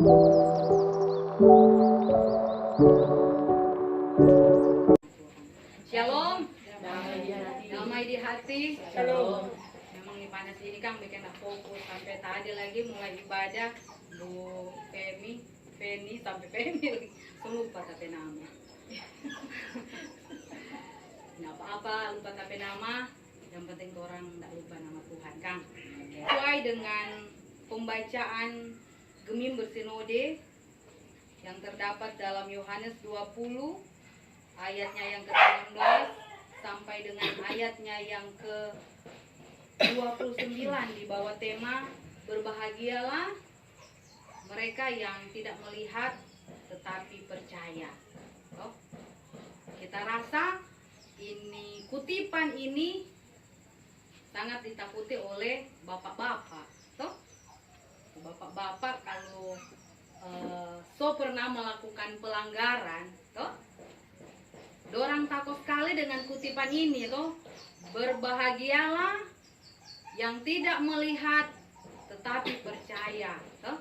Shalom, damai di hati. Shalom. Memang nih panas ini Kang bikin aku fokus sampai tadi lagi mulai ibadah. Bu Feni sampai Feni lagi. Lupa tapi nama. Nggak apa-apa, lupa tapi nama. Yang penting orang nggak lupa nama Tuhan Kang. Sesuai dengan pembacaan Gemim Bersinode yang terdapat dalam Yohanes 20 ayatnya yang ke-19 sampai dengan ayatnya yang ke-29 di bawah tema berbahagialah mereka yang tidak melihat tetapi percaya. Oh, kita rasa ini kutipan ini sangat ditakuti oleh bapak-bapak. Toh, bapak-bapak kalau pernah melakukan pelanggaran, toh dorang takut sekali dengan kutipan ini, toh. Berbahagialah yang tidak melihat tetapi percaya, toh.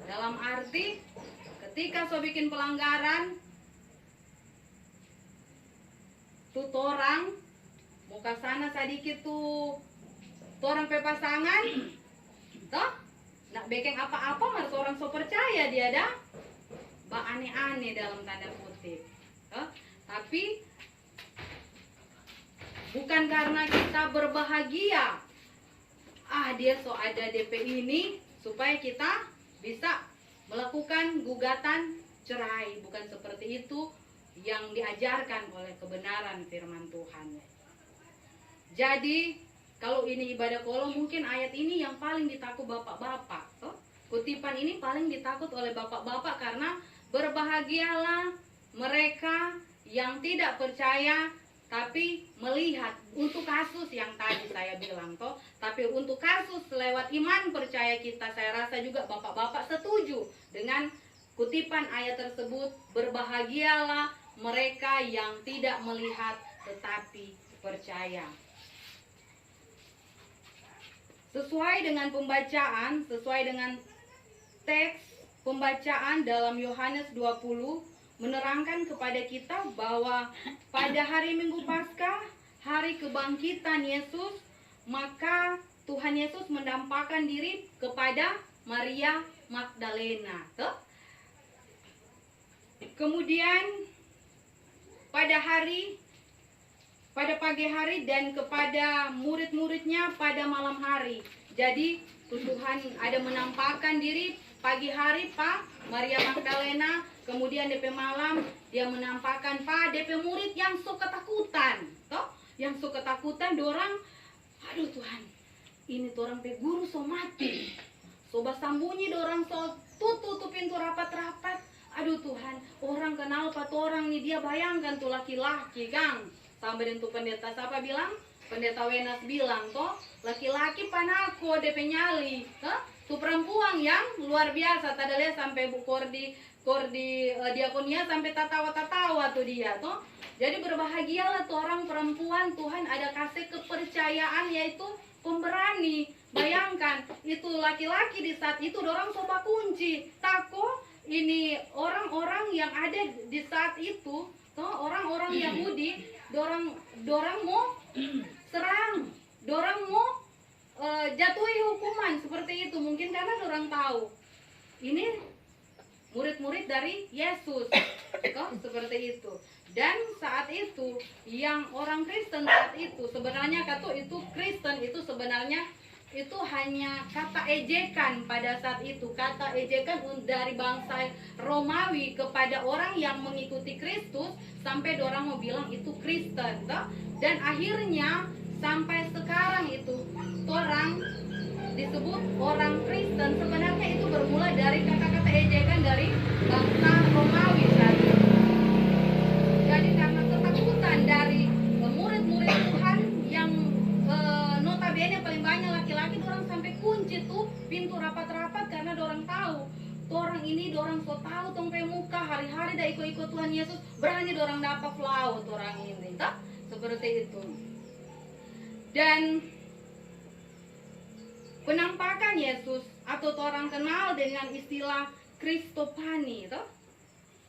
Dalam arti ketika so bikin pelanggaran tuh torang muka sana sedikit tuh torang pe pasangan, toh nak bikin apa-apa mas orang so percaya dia dah aneh-aneh dalam tanda kutip, toh. Tapi bukan karena kita berbahagia, dia so ada DP ini supaya kita bisa melakukan gugatan cerai. Bukan seperti itu yang diajarkan oleh kebenaran firman Tuhan. Jadi kalau ini ibadah kolom, mungkin ayat ini yang paling ditakut bapak-bapak, toh. Kutipan ini paling ditakut oleh bapak-bapak karena berbahagialah mereka yang tidak percaya tapi melihat. Untuk kasus yang tadi saya bilang, toh, tapi untuk kasus lewat iman percaya kita, saya rasa juga bapak-bapak setuju dengan kutipan ayat tersebut. Berbahagialah mereka yang tidak melihat tetapi percaya. Sesuai dengan pembacaan, sesuai dengan teks pembacaan dalam Yohanes 20 menerangkan kepada kita bahwa pada hari Minggu Paskah, hari kebangkitan Yesus, maka Tuhan Yesus menampakkan diri kepada Maria Magdalena. Kemudian pada pagi hari dan kepada murid-muridnya pada malam hari. Jadi Tuhan ada menampakkan diri pagi hari Pak Maria Magdalena, kemudian DP malam dia menampakkan Pak DP murid yang so ketakutan, toh, yang so ketakutan dorang, aduh Tuhan, ini dorang pe guru so mati, so sambunyi dorang so tutup pintu rapat-rapat, aduh Tuhan, orang kenal Pak orang nih, dia bayangkan tuh laki-laki Kang, sampai dengan tuh pendeta siapa bilang, pendeta Wenas bilang toh, laki-laki panako DP nyali, toh. Tuh perempuan yang luar biasa, tadi lihat sampai Bu Kordi diakonia sampai tatawa tuh dia, toh. Jadi berbahagialah tuh orang perempuan, Tuhan ada kasih kepercayaan yaitu pemberani. Bayangkan itu laki-laki di saat itu dorang coba kunci, tako ini orang-orang yang ada di saat itu, toh, orang-orang Yahudi, dorang mau serang, dorang mau jatuhi hukuman seperti itu, mungkin karena orang tahu ini murid-murid dari Yesus, toh, seperti itu. Dan saat itu yang orang Kristen saat itu sebenarnya kata itu Kristen itu sebenarnya itu hanya kata ejekan pada saat itu, kata ejekan dari bangsa Romawi kepada orang yang mengikuti Kristus sampai orang mau bilang itu Kristen, toh. Dan akhirnya sampai sekarang itu orang disebut orang Kristen, sebenarnya itu bermula dari kata-kata ejekan dari bangsa Romawi tadi. Jadi karena ketakutan dari murid-murid Tuhan yang notabene paling banyak laki-laki, orang sampai kunci tuh pintu rapat-rapat karena orang tahu orang ini orang so tahu tong pe muka hari-hari dah ikut-ikut Tuhan Yesus, berani orang dapat flaut orang ini, tak? Seperti itu. Dan penampakan Yesus atau orang kenal dengan istilah Kristofani toh.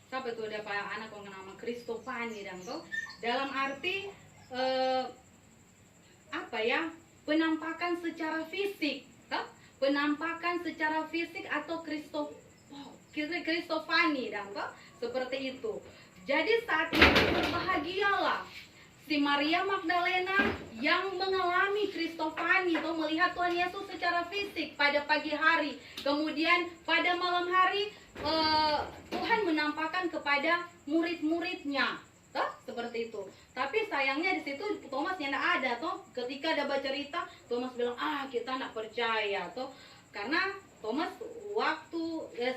Siapa itu ada pak anak yang nama Kristofani dan toh. Dalam arti apa ya? Penampakan secara fisik, toh? Penampakan secara fisik atau Kristofani dan toh seperti itu. Jadi saat itu berbahagialah si Maria Magdalena yang mengalami Kristofani atau melihat Tuhan Yesus secara fisik pada pagi hari. Kemudian pada malam hari Tuhan menampakkan kepada murid-muridnya, toh seperti itu. Tapi sayangnya di situ Thomas yang tidak ada, toh. Ketika ada baca cerita, Thomas bilang kita tidak percaya, toh, karena Thomas waktu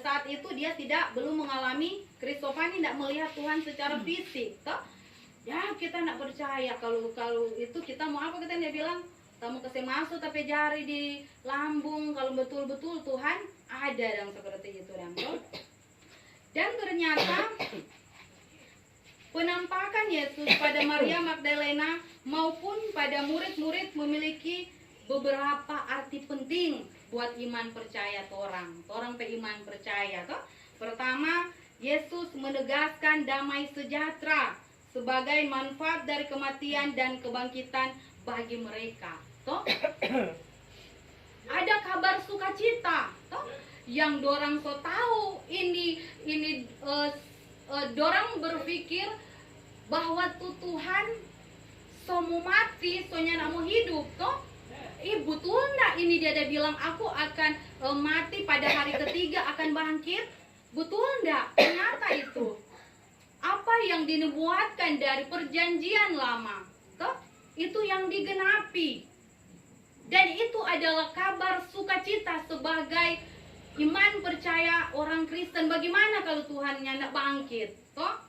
saat itu dia belum mengalami Kristofani, tidak melihat Tuhan secara fisik, toh. Ya kita tidak percaya kalau itu kita mau apa, kita dia bilang kamu kasih masuk tapi jari di lambung kalau betul-betul Tuhan ada dan seperti itu dan ternyata penampakan Yesus pada Maria Magdalena maupun pada murid-murid memiliki beberapa arti penting buat iman percaya orang iman percaya toh. Pertama, Yesus menegaskan damai sejahtera sebagai manfaat dari kematian dan kebangkitan bagi mereka. Toh? Ada kabar sukacita, toh? Yang dorang so tahu ini dorang berpikir bahwa Tuhan so mau mati, so nya nak mau hidup, toh? Betul ndak ini dia ada bilang aku akan mati pada hari ketiga akan bangkit? Betul ndak? Ternyata itu apa yang dinubuatkan dari perjanjian lama, toh, itu yang digenapi. Dan itu adalah kabar sukacita sebagai iman percaya orang Kristen. Bagaimana kalau Tuhan nak bangkit, toh?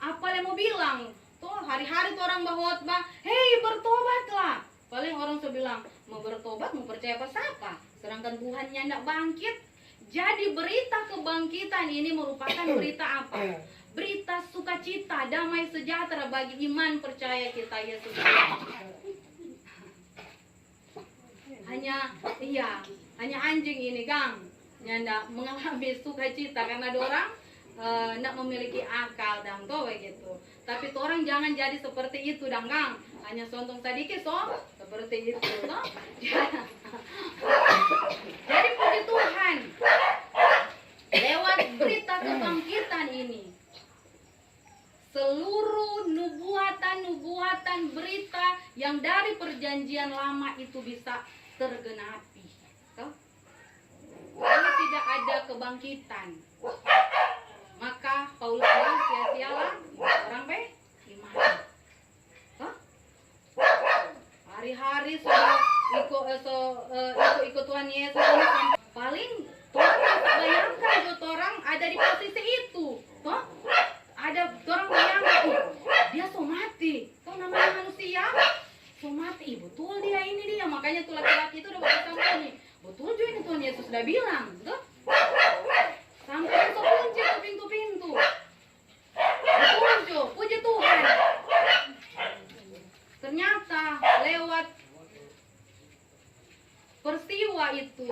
Apa yang mau bilang? Toh hari-hari tuh orang bahotbah, hei bertobatlah. Paling orang tuh bilang mau bertobat, mau percaya apa siapa? Sedangkan Tuhan nak bangkit. Jadi berita kebangkitan ini merupakan berita apa? Berita sukacita, damai sejahtera bagi iman percaya kita Yesus. Hanya anjing ini Kang yang tidak mengalami sukacita karena orang tidak memiliki akal dan toh begitu. Tapi orang jangan jadi seperti itu dan Kang. Hanya sontong sedikit seperti itu toh. Jadi puji Tuhan. Lewat berita kebangkitan ini seluruh nubuatan berita yang dari perjanjian lama itu bisa tergenapi. Kalau tidak ada kebangkitan, maka Paulus bilang sia-sialah orang iman. Hari-hari sudah ikut Tuhan Yesus paling orang bayangkan orang ada di posisi itu, toh? Ada orang bayangkan, dia so mati, toh namanya manusia, so mati, betul dia ini dia, makanya tuh laki-laki itu udah sampai nih, betul juga ini Tuhan Yesus sudah bilang, toh? Sampai so kunci ke pintu-pintu, betul, puji Tuhan. Ternyata lewat peristiwa itu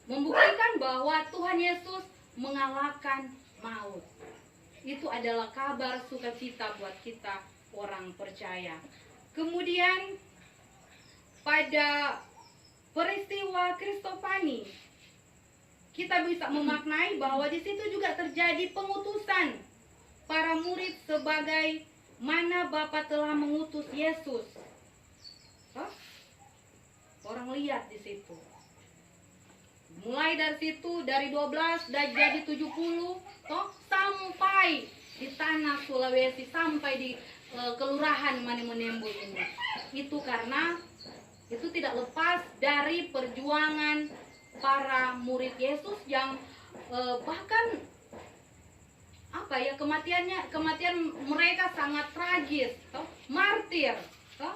membuktikan bahwa Tuhan Yesus mengalahkan maut. Itu adalah kabar sukacita buat kita orang percaya. Kemudian pada peristiwa Kristofani kita bisa memaknai bahwa di situ juga terjadi pengutusan para murid sebagai mana Bapa telah mengutus Yesus. Orang lihat di situ. Mulai dari situ, dari 12 dan jadi 70, toh, sampai di tanah Sulawesi, sampai di kelurahan Manimenembo ini. Itu karena itu tidak lepas dari perjuangan para murid Yesus yang bahkan kematian mereka sangat tragis, toh, martir, toh,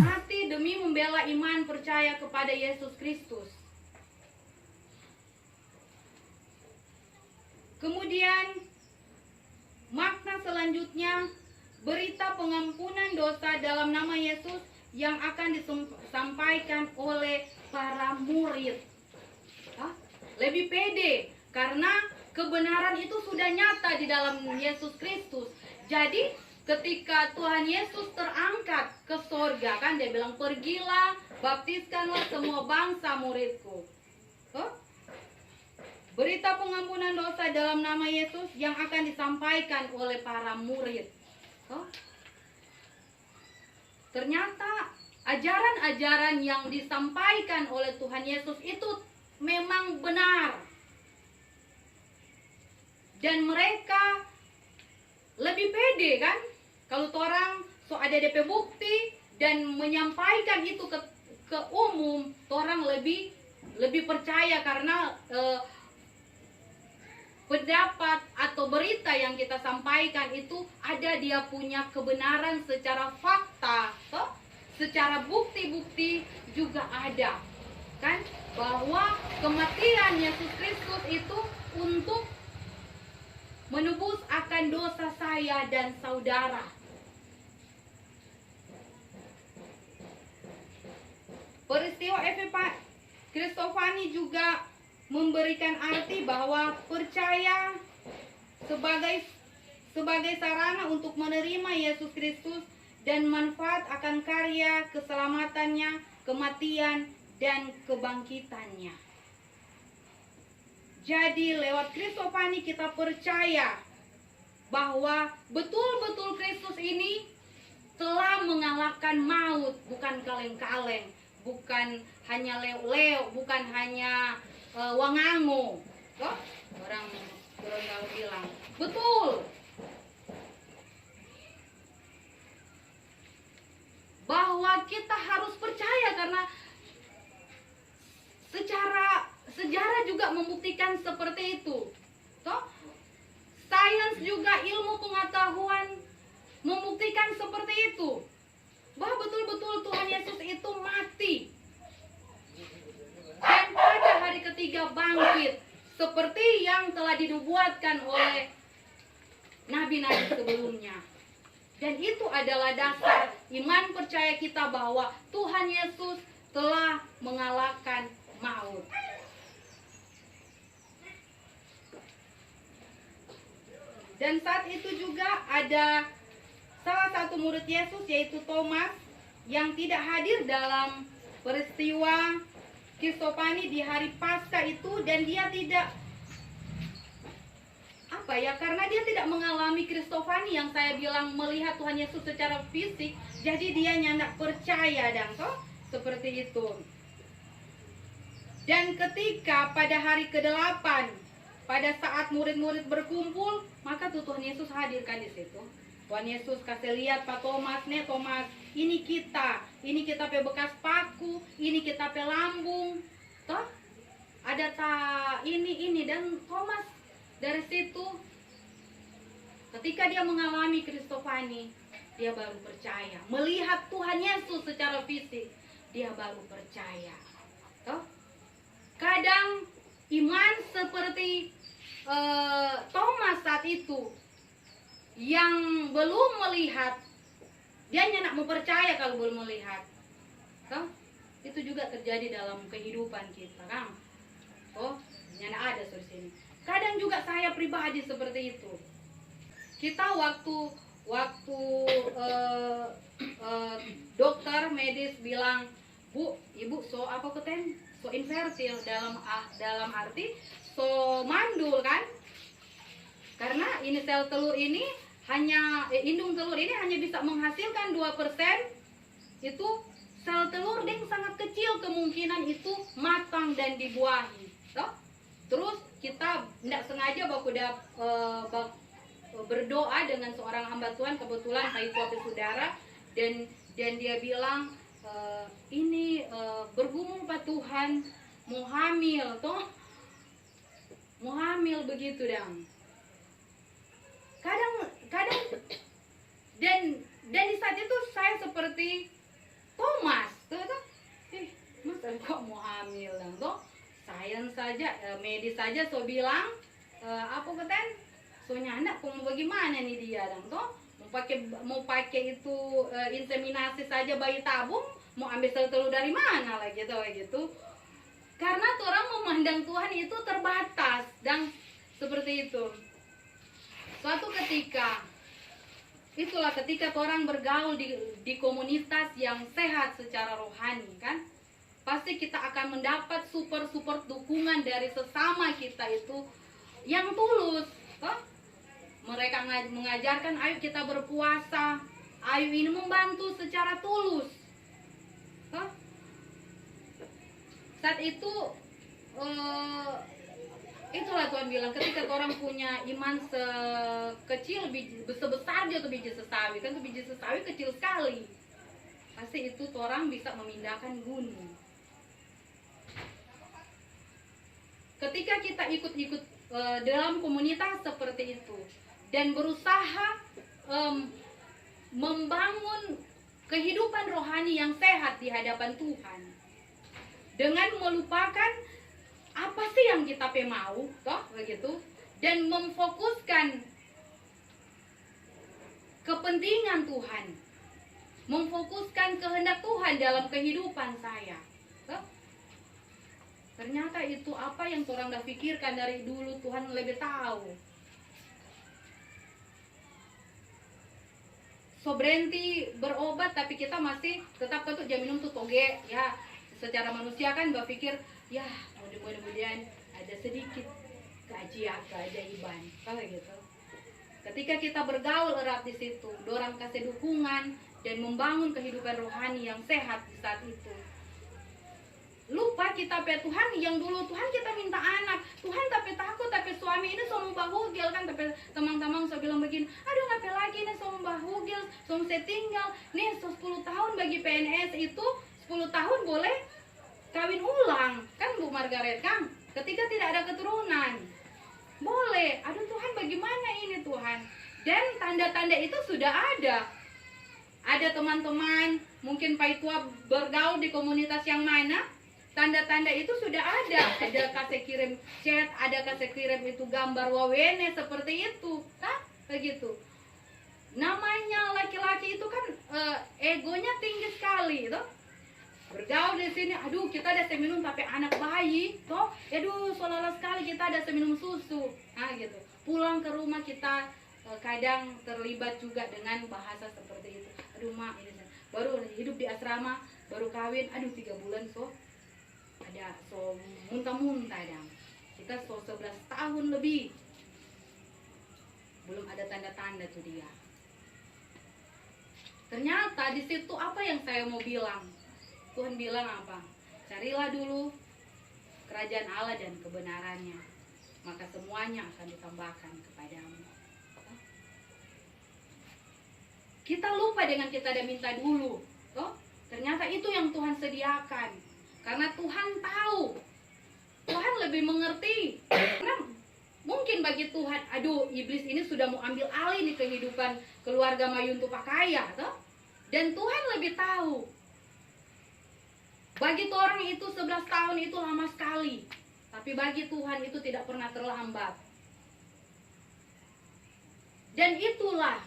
mati demi membela iman percaya kepada Yesus Kristus. Kemudian makna selanjutnya berita pengampunan dosa dalam nama Yesus yang akan disampaikan oleh para murid. lebih pede karena kebenaran itu sudah nyata di dalam Yesus Kristus. Jadi ketika Tuhan Yesus terangkat ke sorga, kan dia bilang, pergilah, baptiskanlah semua bangsa muridku. Berita pengampunan dosa dalam nama Yesus yang akan disampaikan oleh para murid. Ternyata ajaran-ajaran yang disampaikan oleh Tuhan Yesus itu memang benar. Dan mereka lebih pede kan? Kalau orang ada DP bukti dan menyampaikan itu ke umum, orang lebih percaya karena pendapat atau berita yang kita sampaikan itu ada dia punya kebenaran secara fakta, secara bukti-bukti juga ada, kan? Bahwa kematian Yesus Kristus itu untuk menebus akan dosa saya dan saudara. Peristiwa Kristofani juga memberikan arti bahwa percaya sebagai sarana untuk menerima Yesus Kristus dan manfaat akan karya keselamatannya, kematian, dan kebangkitannya. Jadi lewat Kristofani kita percaya bahwa betul-betul Kristus ini telah mengalahkan maut, bukan kaleng-kaleng, bukan hanya leo-leo, bukan hanya wangango. Orang kalau bilang betul bahwa kita harus percaya karena secara sejarah juga membuktikan seperti itu. Sains juga, ilmu pengetahuan membuktikan seperti itu, bahwa betul-betul Tuhan Yesus itu mati dan pada hari ketiga bangkit seperti yang telah dinubuatkan oleh nabi-nabi sebelumnya. Dan itu adalah dasar iman percaya kita bahwa Tuhan Yesus telah mengalahkan maut. Dan saat itu juga ada salah satu murid Yesus, yaitu Thomas, yang tidak hadir dalam peristiwa Kristofani di hari Paskah itu, dan dia tidak karena dia tidak mengalami Kristofani yang saya bilang melihat Tuhan Yesus secara fisik, jadi dia nyandak percaya dan seperti itu. Dan ketika pada hari ke-8, pada saat murid-murid berkumpul, maka Tuhan Yesus hadirkan di situ. Tuhan Yesus kasih lihat Pak Thomas, nih Thomas, ini kita pe bekas paku, ini kita pe lambung, toh ada ini dan Thomas dari situ ketika dia mengalami Kristofani, dia baru percaya, melihat Tuhan Yesus secara fisik, dia baru percaya. Toh kadang iman seperti Thomas saat itu yang belum melihat, dia hanya nak mempercaya kalau belum melihat. Itu juga terjadi dalam kehidupan kita, kan? Hanya ada di sini. Kadang juga saya pribadi seperti itu. Kita waktu dokter medis bilang, Bu, ibu so infertil, dalam arti so mandul, kan? Karena ini sel telur ini indung telur ini hanya bisa menghasilkan 2%. Itu sel telur yang sangat kecil, kemungkinan itu matang dan dibuahi. Terus kita tidak sengaja berdoa dengan seorang hamba Tuhan, kebetulan itu saudara, dan dia bilang, ini bergumul Pak Tuhan, mau hamil, mau hamil begitu dong. Kadang dan di saat itu saya seperti Thomas, masa kok mau hamil dong, sains saja, medis saja so bilang, so nyandak mau bagaimana nih dia dong, mau pakai itu inseminasi saja bayi tabung, mau ambil sel telur dari mana lagi gitu. Karena orang memandang Tuhan itu terbatas dan seperti itu. Suatu ketika, itulah ketika orang bergaul di komunitas yang sehat secara rohani, kan? Pasti kita akan mendapat super dukungan dari sesama kita itu yang tulus. Mereka mengajarkan, ayo kita berpuasa, ayo ini membantu secara tulus. Saat itu itulah Tuhan bilang, ketika orang punya iman sebesar dia tuh biji sesawi, kan tuh biji sesawi kecil sekali, pasti itu orang bisa memindahkan gunung. Ketika kita ikut-ikut dalam komunitas seperti itu dan berusaha membangun kehidupan rohani yang sehat di hadapan Tuhan, dengan melupakan apa sih yang kita mau, toh begitu, dan memfokuskan kepentingan Tuhan, memfokuskan kehendak Tuhan dalam kehidupan saya, toh? Ternyata itu apa yang orang dah pikirkan dari dulu, Tuhan lebih tahu. So berhenti berobat tapi kita masih tetap untuk jam minum tuh toge, ya. Secara manusia kan berpikir, ya mudah-mudahan ada sedikit keajaiban, kalau gitu. Ketika kita bergaul erat di situ, dorang kasih dukungan dan membangun kehidupan rohani yang sehat di saat itu. Lupa kita pe Tuhan yang dulu Tuhan kita minta anak, Tuhan tapi takut, tapi suami ini suami bahugil kan, tapi teman-teman saya bilang begini, aduh ngapain lagi nih suami bahugil, suami saya tinggal, nih 10 tahun bagi PNS itu 10 tahun boleh kawin ulang, kan Bu Margaret kan? Ketika tidak ada keturunan, boleh. Aduh Tuhan bagaimana ini Tuhan? Dan tanda-tanda itu sudah ada. Ada teman-teman, mungkin Pak Tua bergaul di komunitas yang mana, tanda-tanda itu sudah ada. Ada kasih kirim chat, ada kasih kirim itu gambar wawene seperti itu, kan? Begitu. Namanya laki-laki itu kan egonya tinggi sekali, toh. Bergaul di sini, aduh kita ada seminum tapi anak bayi, toh, aduh seolah-olah sekali kita ada seminum susu, nah gitu. Pulang ke rumah kita kadang terlibat juga dengan bahasa seperti itu. Aduh mak, ini baru hidup di asrama, baru kawin, aduh 3 bulan ada muntah-muntah dong. Kita 11 tahun lebih, belum ada tanda-tanda tuh dia. Ternyata di situ apa yang saya mau bilang? Tuhan bilang apa? Carilah dulu kerajaan Allah dan kebenarannya, maka semuanya akan ditambahkan kepadamu. Kita lupa dengan kita ada minta dulu, toh? Ternyata itu yang Tuhan sediakan. Karena Tuhan tahu, Tuhan lebih mengerti. Karena mungkin bagi Tuhan, aduh iblis ini sudah mau ambil alih di kehidupan keluarga Mayuntu Pakaya, toh? Dan Tuhan lebih tahu. Bagi orang itu 11 tahun itu lama sekali, tapi bagi Tuhan itu tidak pernah terlambat. Dan itulah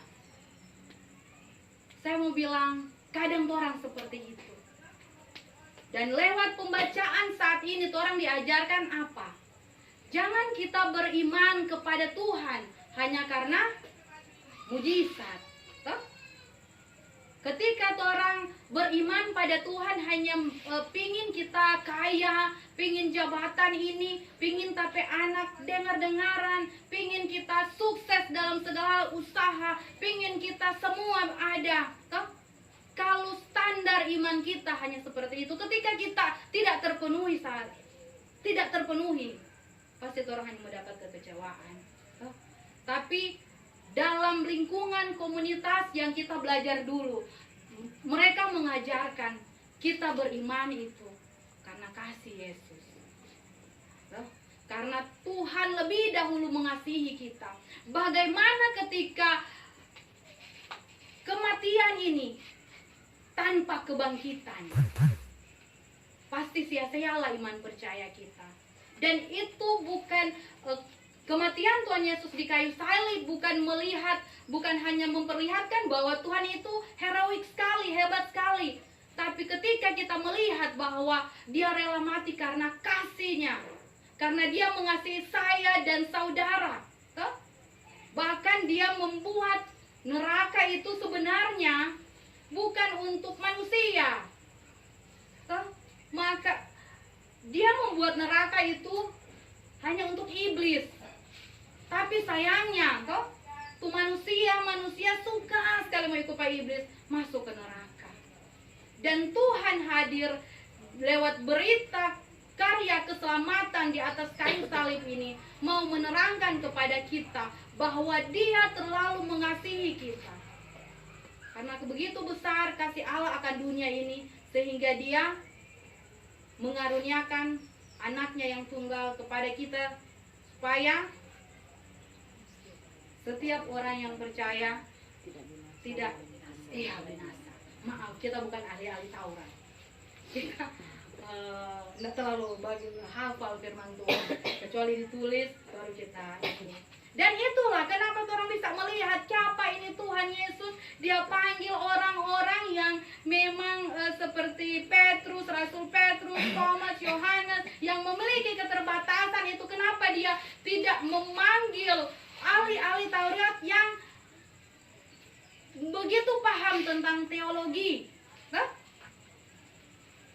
saya mau bilang, kadang orang seperti itu. Dan lewat pembacaan saat ini orang diajarkan apa? Jangan kita beriman kepada Tuhan hanya karena mujizat. Ketika orang beriman pada Tuhan hanya pingin kita kaya, pingin jabatan ini, pingin tapi anak dengar-dengaran, pingin kita sukses dalam segala usaha, pingin kita semua ada. Toh? Kalau standar iman kita hanya seperti itu, ketika kita tidak terpenuhi, pasti orang hanya mendapat kekecewaan. Toh? Tapi dalam lingkungan komunitas yang kita belajar dulu, mereka mengajarkan kita beriman itu karena kasih Yesus. Karena Tuhan lebih dahulu mengasihi kita. Bagaimana ketika kematian ini tanpa kebangkitan? Pasti sia-sialah iman percaya kita. Dan itu bukan kematian Tuhan Yesus di kayu salib, bukan hanya memperlihatkan bahwa Tuhan itu heroik sekali, hebat sekali. Tapi ketika kita melihat bahwa dia rela mati karena kasihnya, karena dia mengasihi saya dan saudara, toh? Bahkan dia membuat neraka itu sebenarnya bukan untuk manusia, toh? Maka dia membuat neraka itu hanya untuk iblis. Tapi sayangnya, toh, tuh manusia suka sekali mengikuti iblis masuk ke neraka. Dan Tuhan hadir lewat berita karya keselamatan di atas kayu salib ini, mau menerangkan kepada kita bahwa Dia terlalu mengasihi kita. Karena begitu besar kasih Allah akan dunia ini, sehingga Dia mengaruniakan anaknya yang tunggal kepada kita, supaya setiap orang yang percaya tidak binasa. Maaf, kita bukan ahli-ahli Taurat. Kita tidak terlalu hafal firman Tuhan, kecuali ditulis baru kita ini. Dan itulah kenapa orang bisa melihat siapa ini Tuhan Yesus. Dia panggil orang-orang yang memang seperti Petrus, Rasul Petrus, Thomas, Yohanes, yang memiliki keterbatasan itu. Kenapa dia tidak memanggil ahli-ahli Taurat yang begitu paham tentang teologi?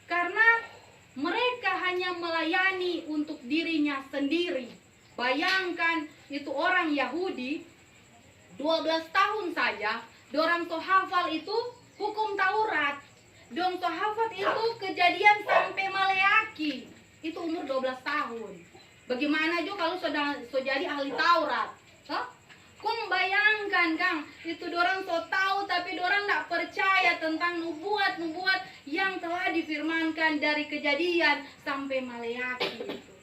Karena mereka hanya melayani untuk dirinya sendiri. Bayangkan itu orang Yahudi 12 tahun saja dorang so hafal itu hukum Taurat. Dong so hafal itu Kejadian sampai Maleaki. Itu umur 12 tahun. Bagaimana juga kalau sudah jadi ahli Taurat? Kung bayangkan Kang, itu dorang so tahu tapi dorang tidak percaya tentang nubuat-nubuat yang telah difirmankan dari Kejadian sampai Maleaki itu.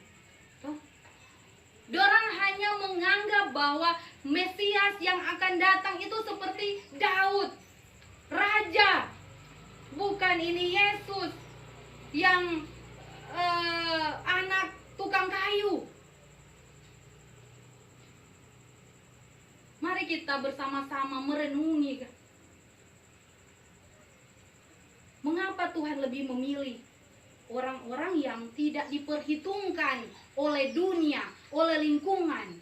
Dorang hanya menganggap bahwa Mesias yang akan datang itu seperti Daud, raja. Bukan ini Yesus yang anak tukang kayu. Mari kita bersama-sama merenungi. Mengapa Tuhan lebih memilih orang-orang yang tidak diperhitungkan oleh dunia, oleh lingkungan?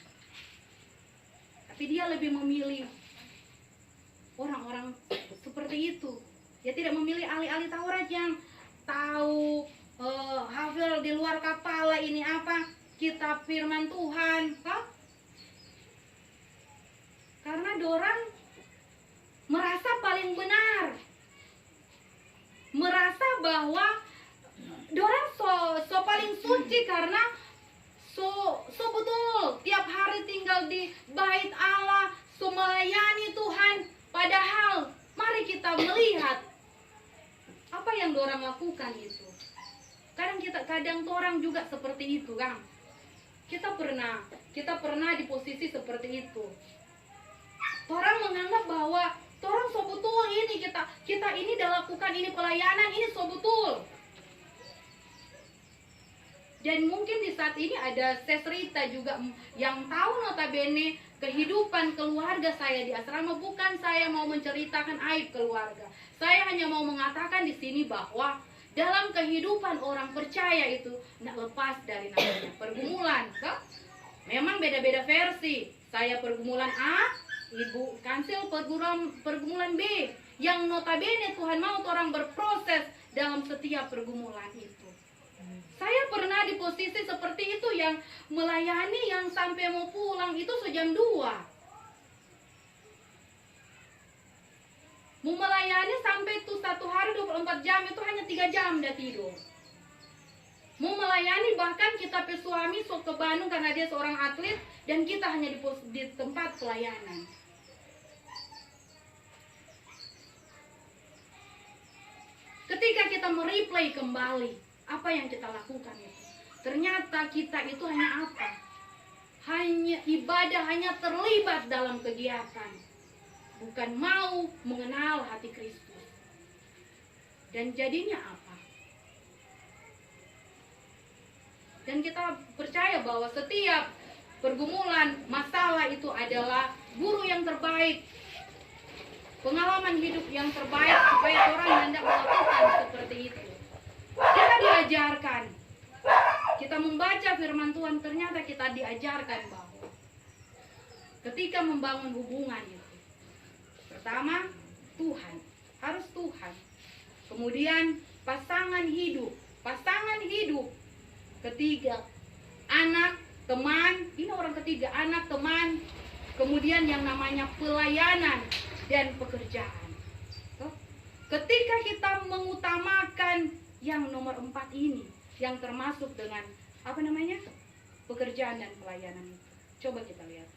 Tapi Dia lebih memilih orang-orang seperti itu. Dia tidak memilih ahli-ahli Taurat yang tahu hafal di luar kepala ini apa kitab firman Tuhan. Karena dorang merasa paling benar, merasa bahwa dorang so paling suci karena so betul tiap hari tinggal di bait Allah, so melayani Tuhan. Padahal mari kita melihat apa yang dorang lakukan itu. Kadang orang juga seperti itu, Kang. Kita pernah di posisi seperti itu. Orang menganggap bahwa orang so betul ini kita ini dah lakukan ini pelayanan ini so betul. Dan mungkin di saat ini ada Sesrita juga yang tahu notabene kehidupan keluarga saya di asrama. Bukan saya mau menceritakan aib keluarga. Saya hanya mau mengatakan di sini bahwa dalam kehidupan orang percaya itu tidak lepas dari namanya pergumulan. Memang beda-beda versi. Saya pergumulan A, Ibu Kansil pergumulan B, yang notabene Tuhan mau orang berproses dalam setiap pergumulan itu. Saya pernah di posisi seperti itu, yang melayani yang sampai mau pulang itu sejam 2. Mau melayani sampai itu 1 hari 24 jam itu hanya 3 jam dah tidur. Mau melayani bahkan kita suami ke Bandung karena dia seorang atlet dan kita hanya di tempat pelayanan. Ketika kita mereplay kembali apa yang kita lakukan itu, ternyata kita itu hanya apa? Hanya ibadah, hanya terlibat dalam kegiatan, bukan mau mengenal hati Kristus. Dan jadinya apa? Dan kita percaya bahwa setiap pergumulan, masalah itu adalah guru yang terbaik. pengalaman hidup yang terbaik supaya orang hendak melakukan seperti itu. Kita diajarkan, kita membaca firman Tuhan, ternyata kita diajarkan bahwa ketika membangun hubungan itu, pertama Tuhan, harus Tuhan. Kemudian pasangan hidup, ketiga anak, teman, ini orang ketiga, anak, teman, kemudian yang namanya pelayanan dan pekerjaan. Ketika kita mengutamakan yang nomor 4 ini, yang termasuk dengan pekerjaan dan pelayanan itu, coba kita lihat,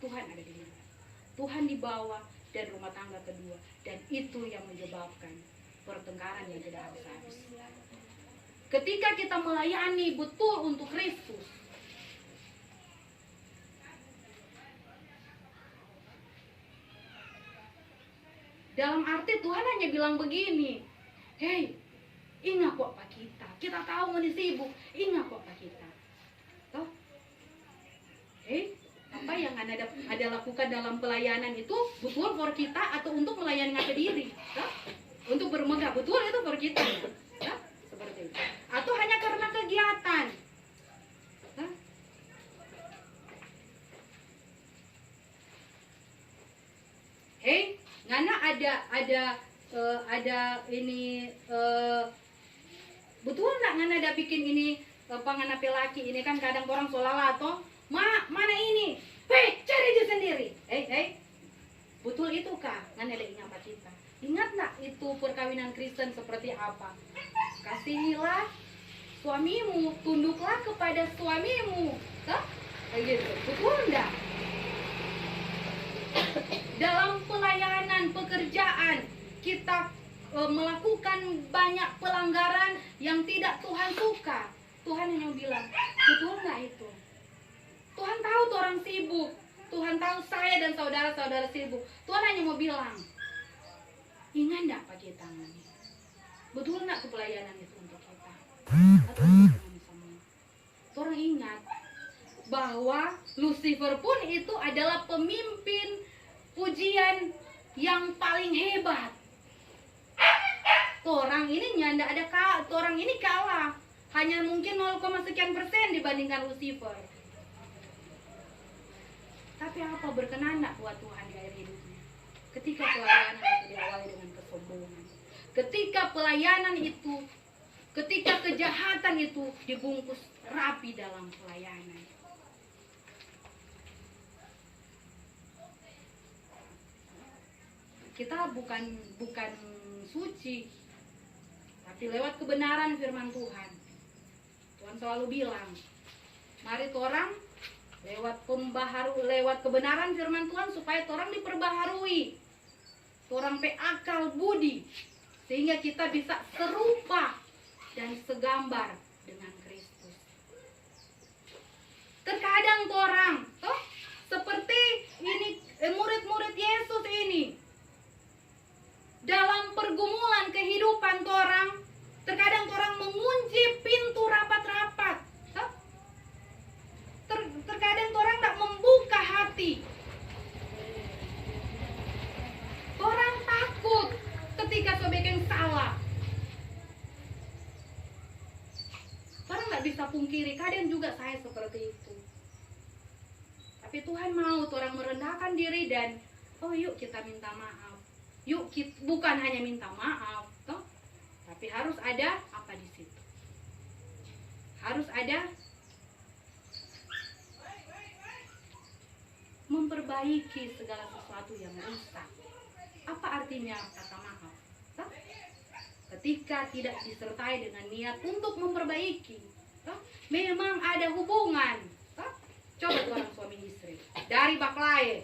Tuhan ada di mana? Tuhan di bawah dan rumah tangga kedua, dan itu yang menyebabkan pertengkaran yang tidak habis-habis. Ketika kita melayani betul untuk Kristus, dalam arti Tuhan hanya bilang begini, hei, ingat kok Pak kita tahu ini sibuk, ingat kok Pak kita. Toh, hei, apa yang ada lakukan dalam pelayanan itu betul for kita atau untuk melayani ngake diri? Toh? Untuk bermegah, betul itu for kita. Toh? Seperti itu. Atau hanya karena kegiatan? Toh? Hei, ngana ada ini betul enggak ngana ada bikin ini ngana pelaki ini kan kadang orang solala toh mana ini cari dia sendiri betul itu kah ngana lagi ngapa kita ingat enggak itu perkawinan Kristen seperti apa? Kasihilah suamimu, tunduklah kepada suamimu, toh begitu, betul enggak? Dalam pelayanan, pekerjaan, kita melakukan banyak pelanggaran yang tidak Tuhan suka. Tuhan hanya bilang, betul nggak itu? Tuhan tahu tuh orang sibuk. Tuhan tahu saya dan saudara-saudara sibuk. Tuhan hanya mau bilang, ingat nggak pakai tangan? Betul nggak pelayanan itu untuk kita? Atau untuk semua? Orang ingat bahwa Lucifer pun itu adalah pemimpin pujian yang paling hebat. Orang ini nyanda ada orang ini kalah hanya mungkin 0, sekian persen dibandingkan Lucifer. Tapi apa berkenan enggak buat Tuhan di akhir hidupnya? Ketika pelayanan itu diawali dengan kesombongan. Ketika pelayanan itu, ketika kejahatan itu dibungkus rapi dalam pelayanan. Kita bukan suci, tapi lewat kebenaran firman Tuhan. Tuhan selalu bilang, mari orang lewat kebenaran firman Tuhan supaya orang diperbaharui, orang pe akal budi, sehingga kita bisa serupa dan segambar dengan Kristus. Terkadang orang, seperti ini murid-murid Yesus ini. Dalam pergumulan kehidupan orang, terkadang orang mengunci pintu rapat-rapat. Terkadang orang tak membuka hati. Orang takut ketika sebagian salah. Orang tak bisa pungkiri, kadang juga saya seperti itu. Tapi Tuhan mau orang merendahkan diri dan yuk kita minta maaf. Yuk, bukan hanya minta maaf, toh, tapi harus ada apa di situ? Harus ada memperbaiki segala sesuatu yang rusak. Apa artinya kata maaf? Toh? Ketika tidak disertai dengan niat untuk memperbaiki, toh, memang ada hubungan. Toh? Coba orang suami istri dari baklae,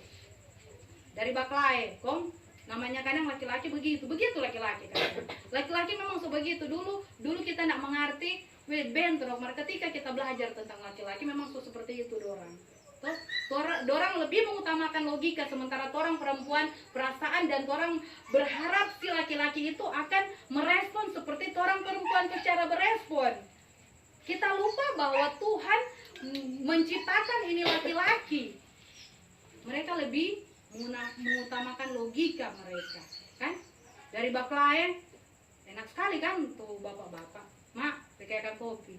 kong. Namanya kadang laki-laki begitu laki-laki kan. Laki-laki memang sebegitu dulu kita tidak mengerti bentrok. Ketika kita belajar tentang laki-laki memang seperti itu dorang. Dorang lebih mengutamakan logika sementara orang perempuan perasaan dan orang berharap si laki-laki itu akan merespon seperti orang perempuan secara berespon. Kita lupa bahwa Tuhan menciptakan ini laki-laki. Mereka lebih mengutamakan logika mereka, kan? Dari bak lain, enak sekali kan tuh bapak-bapak, mak, kayak kopi.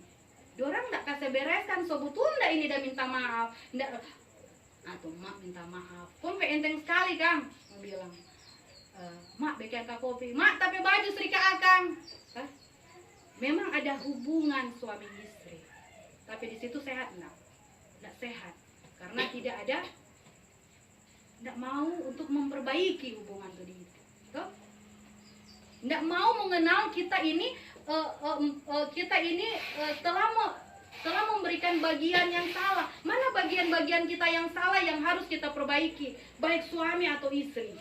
Dorang ndak kasih bereskan, sebetulnya ndak ini dah minta maaf, ndak, atau mak minta maaf. Pun enteng sekali kang, mau bilang, mak kayak kopi, mak tapi baju serika akang. Hah? Memang ada hubungan suami istri, tapi di situ sehat enggak? Enggak sehat, karena tidak ada, enggak mau untuk memperbaiki hubungan itu. Enggak mau mengenal kita ini, telah memberikan bagian yang salah. Mana bagian-bagian kita yang salah yang harus kita perbaiki, baik suami atau istri.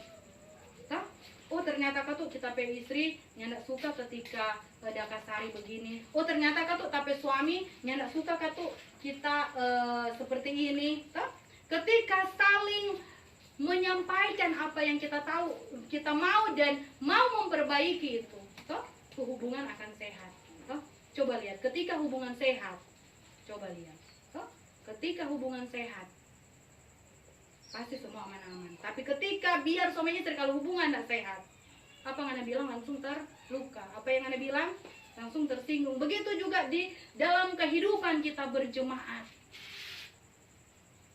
Hah? Oh ternyata katu kita pe istri nyandak suka ketika ada kasari begini. Oh ternyata katu tapi suami nyandak suka katu kita seperti ini. Hah? Ketika saling menyampaikan apa yang kita tahu, kita mau dan mau memperbaiki itu, hubungan akan sehat. Coba lihat, ketika hubungan sehat, coba lihat, ketika hubungan sehat, pasti semua aman-aman. Tapi ketika biar suami istri kalau hubungan tidak sehat, apa yang Anda bilang langsung terluka, apa yang Anda bilang langsung tersinggung. Begitu juga di dalam kehidupan kita berjemaat,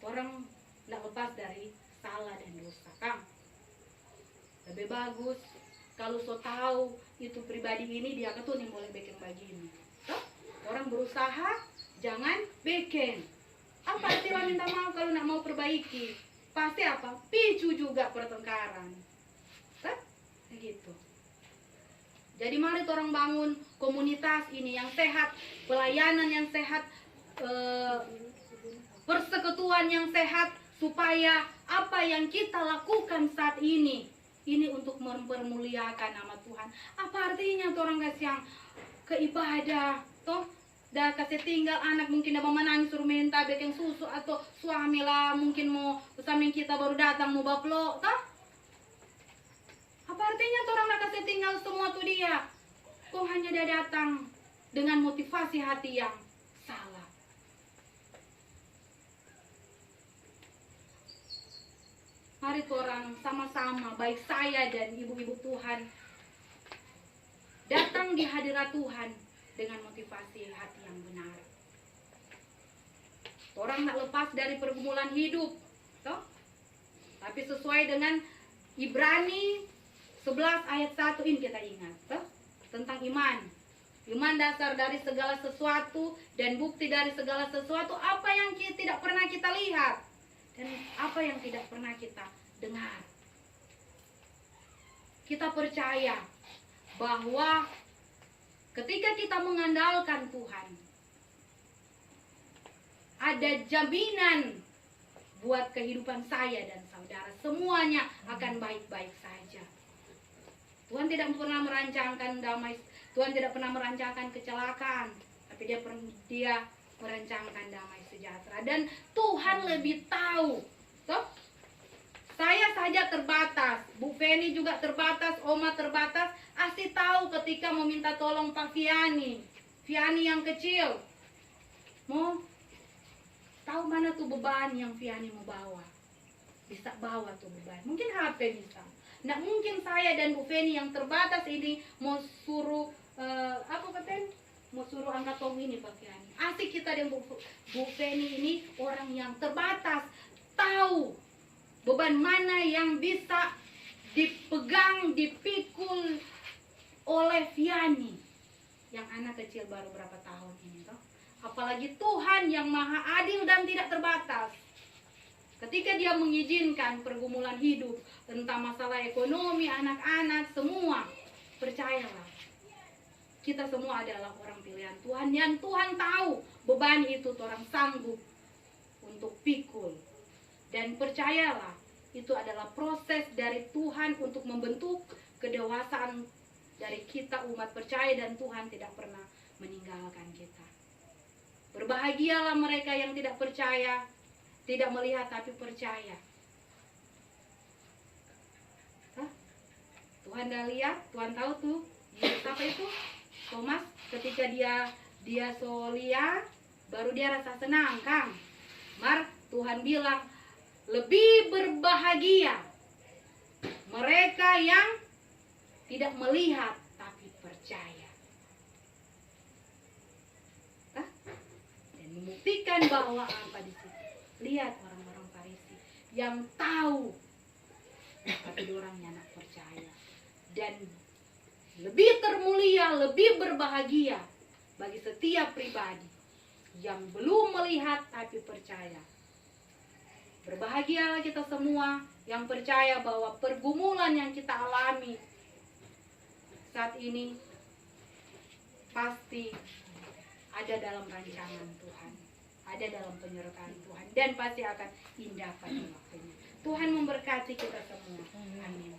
orang tidak lepas dari salah dan dosa, Kang. Lebih bagus kalau so tahu itu pribadi ini dia ketuh yang boleh bikin begini. Orang berusaha jangan bikin. Apa istilah minta maaf kalau nak mau perbaiki? Pasti apa? Picu juga pertengkaran. Kan? Begitu. Jadi mari orang bangun komunitas ini yang sehat, pelayanan yang sehat, persekutuan yang sehat, supaya apa yang kita lakukan saat ini untuk mempermuliakan nama Tuhan. Apa artinya tuh orang guys yang ke ibadah, toh dah kasih tinggal anak mungkin dah mau menangis suruh minta bikin susu, atau suami lah mungkin mau suami kita baru datang mau baplo, toh? Apa artinya tuh orang dah kasih tinggal semua tuh dia? Kok hanya dia datang dengan motivasi hati yang salah? Mari orang sama-sama, baik saya dan ibu-ibu Tuhan, datang di hadirat Tuhan dengan motivasi hati yang benar. Orang tak lepas dari pergumulan hidup, toh? Tapi sesuai dengan Ibrani 11 ayat 1 ini kita ingat, toh? Tentang iman. Iman dasar dari segala sesuatu dan bukti dari segala sesuatu, apa yang tidak pernah kita lihat dan apa yang tidak pernah kita dengar. Kita percaya bahwa ketika kita mengandalkan Tuhan, ada jaminan buat kehidupan saya dan saudara. Semuanya akan baik-baik saja. Tuhan tidak pernah merancangkan damai, Tuhan tidak pernah merancangkan kecelakaan, tapi dia merancangkan damai sejahtera. Dan Tuhan lebih tahu, toh? Saya saja terbatas, Bu Feni juga terbatas, Oma terbatas. Asli tahu ketika mau minta tolong Pak Viani yang kecil, mau tahu mana tuh beban yang Viani mau bawa, bisa bawa tuh beban. Mungkin HP bisa. Nggak mungkin saya dan Bu Feni yang terbatas ini mau suruh mau suruh angkat tong ini Pak Viani. Asik kita dan Bu Feni ini orang yang terbatas, tahu beban mana yang bisa dipegang, dipikul oleh Viani yang anak kecil baru berapa tahun ini, toh? Apalagi Tuhan yang maha adil dan tidak terbatas. Ketika dia mengizinkan pergumulan hidup, tentang masalah ekonomi, anak-anak, semua, percayalah, kita semua adalah orang pilihan Tuhan yang Tuhan tahu beban itu orang sanggup untuk pikul. Dan percayalah, itu adalah proses dari Tuhan untuk membentuk kedewasaan dari kita umat percaya, dan Tuhan tidak pernah meninggalkan kita. Berbahagialah mereka yang tidak percaya, tidak melihat tapi percaya. Hah? Tuhan dah lihat, Tuhan tahu tuh, siapa itu? Thomas, ketika dia lihat, baru dia rasa senang, Kang. Tuhan bilang, lebih berbahagia Mereka yang tidak melihat tapi percaya. Hah? Dan membuktikan bahwa apa di situ? Lihat orang-orang Farisi yang tahu tapi orangnya anak percaya. Dan lebih termulia, lebih berbahagia bagi setiap pribadi yang belum melihat tapi percaya. Berbahagialah kita semua yang percaya bahwa pergumulan yang kita alami saat ini pasti ada dalam rancangan Tuhan, ada dalam penyertaan Tuhan, dan pasti akan indah pada waktunya. Tuhan memberkati kita semua. Amin.